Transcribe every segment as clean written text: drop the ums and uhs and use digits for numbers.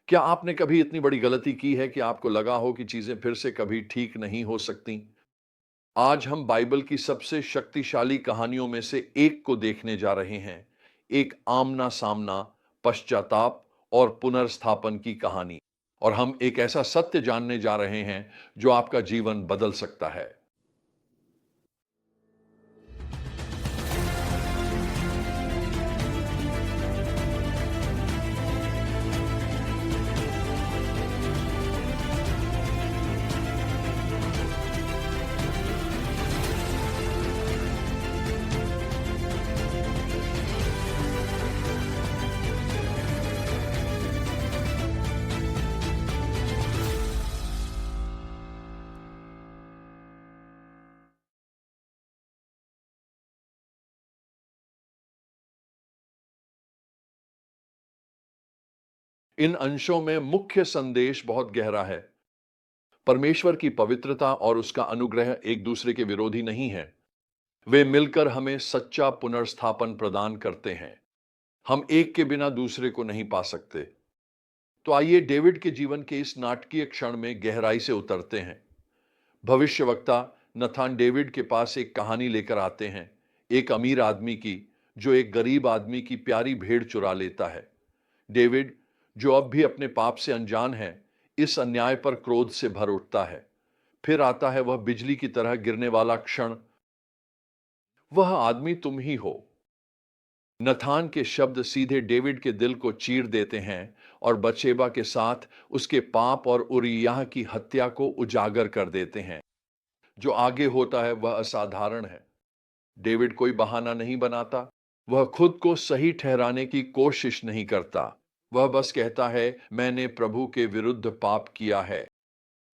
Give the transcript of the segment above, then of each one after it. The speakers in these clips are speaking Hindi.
क्या आपने कभी इतनी बड़ी गलती की है कि आपको लगा हो कि चीजें फिर से कभी ठीक नहीं हो सकती? आज हम बाइबल की सबसे शक्तिशाली कहानियों में से एक को देखने जा रहे हैं। एक आमना सामना, पश्चाताप और पुनर्स्थापन की कहानी। और हम एक ऐसा सत्य जानने जा रहे हैं जो आपका जीवन बदल सकता है। इन अंशों में मुख्य संदेश बहुत गहरा है। परमेश्वर की पवित्रता और उसका अनुग्रह एक दूसरे के विरोधी नहीं है। वे मिलकर हमें सच्चा पुनर्स्थापन प्रदान करते हैं। हम एक के बिना दूसरे को नहीं पा सकते। तो आइए डेविड के जीवन के इस नाटकीय क्षण में गहराई से उतरते हैं। भविष्यवक्ता नथान डेविड के पास एक कहानी लेकर आते हैं, एक अमीर आदमी की जो एक गरीब आदमी की प्यारी भेड़ चुरा लेता है। डेविड, जो अब भी अपने पाप से अनजान है, इस अन्याय पर क्रोध से भर उठता है। फिर आता है वह बिजली की तरह गिरने वाला क्षण। वह आदमी तुम ही हो। नथान के शब्द सीधे डेविड के दिल को चीर देते हैं और बतशेबा के साथ उसके पाप और उरिय्याह की हत्या को उजागर कर देते हैं। जो आगे होता है वह असाधारण है। डेविड कोई बहाना नहीं बनाता। वह खुद को सही ठहराने की कोशिश नहीं करता। वह बस कहता है, मैंने प्रभु के विरुद्ध पाप किया है।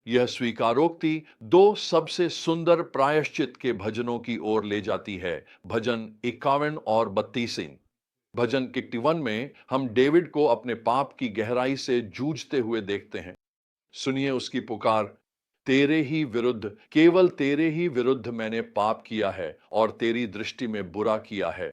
यह स्वीकारोक्ति दो सबसे सुंदर प्रायश्चित के भजनों की ओर ले जाती है। भजन 51 और 32। भजन 51 में हम डेविड को अपने पाप की गहराई से जूझते हुए देखते हैं। सुनिए उसकी पुकार, तेरे ही विरुद्ध, केवल तेरे ही विरुद्ध मैंने पाप किया है और तेरी दृष्टि में बुरा किया है।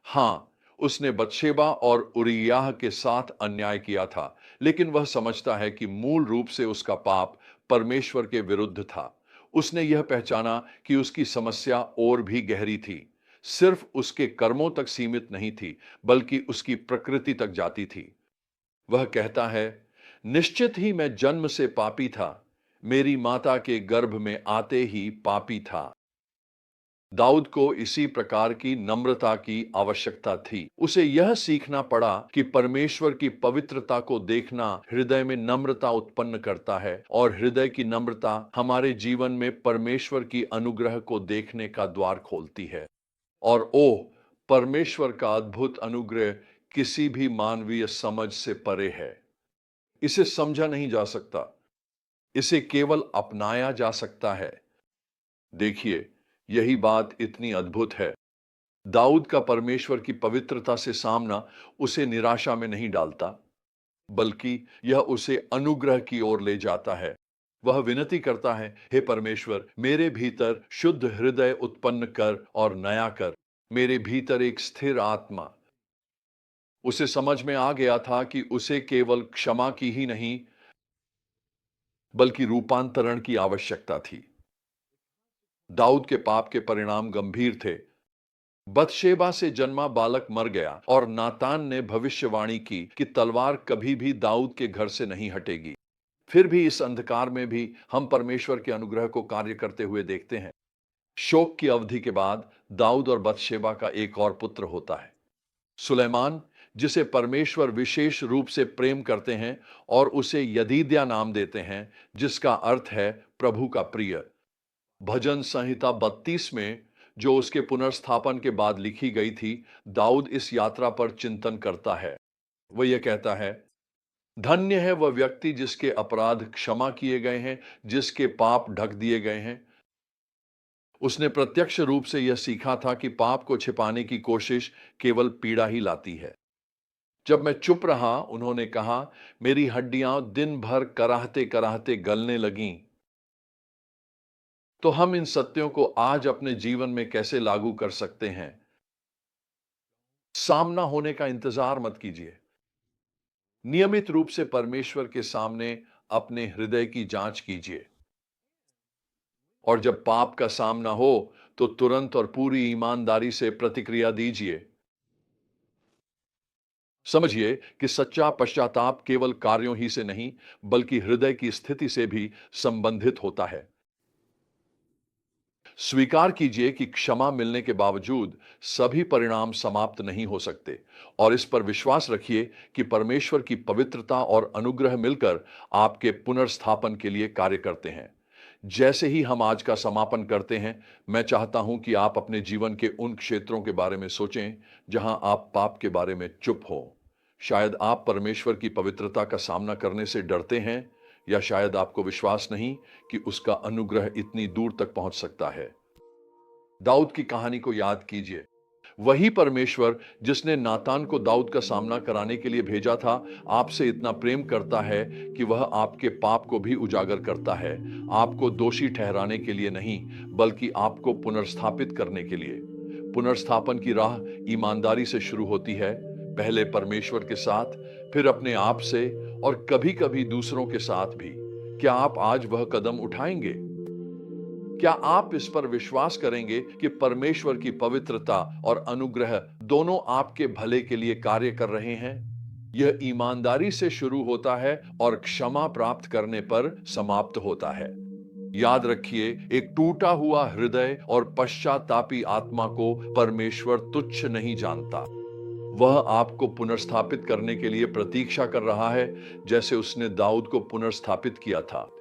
हाँ, उसने बतशेबा और उरिय्याह के साथ अन्याय किया था, लेकिन वह समझता है कि मूल रूप से उसका पाप परमेश्वर के विरुद्ध था। उसने यह पहचाना कि उसकी समस्या और भी गहरी थी। सिर्फ उसके कर्मों तक सीमित नहीं थी, बल्कि उसकी प्रकृति तक जाती थी। वह कहता है, निश्चित ही मैं जन्म से पापी था, मेरी माता के गर्भ में आते ही पापी था। दाऊद को इसी प्रकार की नम्रता की आवश्यकता थी। उसे यह सीखना पड़ा कि परमेश्वर की पवित्रता को देखना हृदय में नम्रता उत्पन्न करता है और हृदय की नम्रता हमारे जीवन में परमेश्वर की अनुग्रह को देखने का द्वार खोलती है। और ओह, परमेश्वर का अद्भुत अनुग्रह किसी भी मानवीय समझ से परे है। इसे समझा नहीं जा सकता, इसे केवल अपनाया जा सकता है। देखिए, यही बात इतनी अद्भुत है। दाऊद का परमेश्वर की पवित्रता से सामना उसे निराशा में नहीं डालता, बल्कि यह उसे अनुग्रह की ओर ले जाता है। वह विनती करता है, हे परमेश्वर, मेरे भीतर शुद्ध हृदय उत्पन्न कर और नया कर, मेरे भीतर एक स्थिर आत्मा। उसे समझ में आ गया था कि उसे केवल क्षमा की ही नहीं, बल्कि रूपांतरण की आवश्यकता थी। दाऊद के पाप के परिणाम गंभीर थे। बतशेबा से जन्मा बालक मर गया और नातान ने भविष्यवाणी की कि तलवार कभी भी दाऊद के घर से नहीं हटेगी। फिर भी इस अंधकार में भी हम परमेश्वर के अनुग्रह को कार्य करते हुए देखते हैं। शोक की अवधि के बाद दाऊद और बतशेबा का एक और पुत्र होता है, सुलेमान, जिसे परमेश्वर विशेष रूप से प्रेम करते हैं और उसे यदीद्या नाम देते हैं, जिसका अर्थ है प्रभु का प्रिय। भजन संहिता 32 में, जो उसके पुनर्स्थापन के बाद लिखी गई थी, दाऊद इस यात्रा पर चिंतन करता है। वह यह कहता है, धन्य है वह व्यक्ति जिसके अपराध क्षमा किए गए हैं, जिसके पाप ढक दिए गए हैं। उसने प्रत्यक्ष रूप से यह सीखा था कि पाप को छिपाने की कोशिश केवल पीड़ा ही लाती है। जब मैं चुप रहा, उन्होंने कहा, मेरी हड्डियां दिन भर कराहते कराहते गलने लगीं। तो हम इन सत्यों को आज अपने जीवन में कैसे लागू कर सकते हैं? सामना होने का इंतजार मत कीजिए। नियमित रूप से परमेश्वर के सामने अपने हृदय की जांच कीजिए और जब पाप का सामना हो तो तुरंत और पूरी ईमानदारी से प्रतिक्रिया दीजिए। समझिए कि सच्चा पश्चाताप केवल कार्यों ही से नहीं बल्कि हृदय की स्थिति से भी संबंधित होता है। स्वीकार कीजिए कि क्षमा मिलने के बावजूद सभी परिणाम समाप्त नहीं हो सकते और इस पर विश्वास रखिए कि परमेश्वर की पवित्रता और अनुग्रह मिलकर आपके पुनर्स्थापन के लिए कार्य करते हैं। जैसे ही हम आज का समापन करते हैं, मैं चाहता हूं कि आप अपने जीवन के उन क्षेत्रों के बारे में सोचें जहां आप पाप के बारे में चुप हो। शायद आप परमेश्वर की पवित्रता का सामना करने से डरते हैं या शायद आपको विश्वास नहीं कि उसका अनुग्रह इतनी दूर तक पहुंच सकता है। दाऊद की कहानी को याद कीजिए। वही परमेश्वर जिसने नातान को दाऊद का सामना कराने के लिए भेजा था, आपसे इतना प्रेम करता है कि वह आपके पाप को भी उजागर करता है, आपको दोषी ठहराने के लिए नहीं, बल्कि आपको पुनर्स्थापित करने के लिए। पुनर्स्थापन की राह ईमानदारी से शुरू होती है, पहले परमेश्वर के साथ, फिर अपने आप से और कभी-कभी दूसरों के साथ भी। क्या आप आज वह कदम उठाएंगे? क्या आप इस पर विश्वास करेंगे कि परमेश्वर की पवित्रता और अनुग्रह दोनों आपके भले के लिए कार्य कर रहे हैं? यह ईमानदारी से शुरू होता है और क्षमा प्राप्त करने पर समाप्त होता है। याद रखिए, एक टूटा हुआ हृदय और पश्चातापी आत्मा को परमेश्वर तुच्छ नहीं जानता। वह आपको पुनर्स्थापित करने के लिए प्रतीक्षा कर रहा है, जैसे उसने दाऊद को पुनर्स्थापित किया था।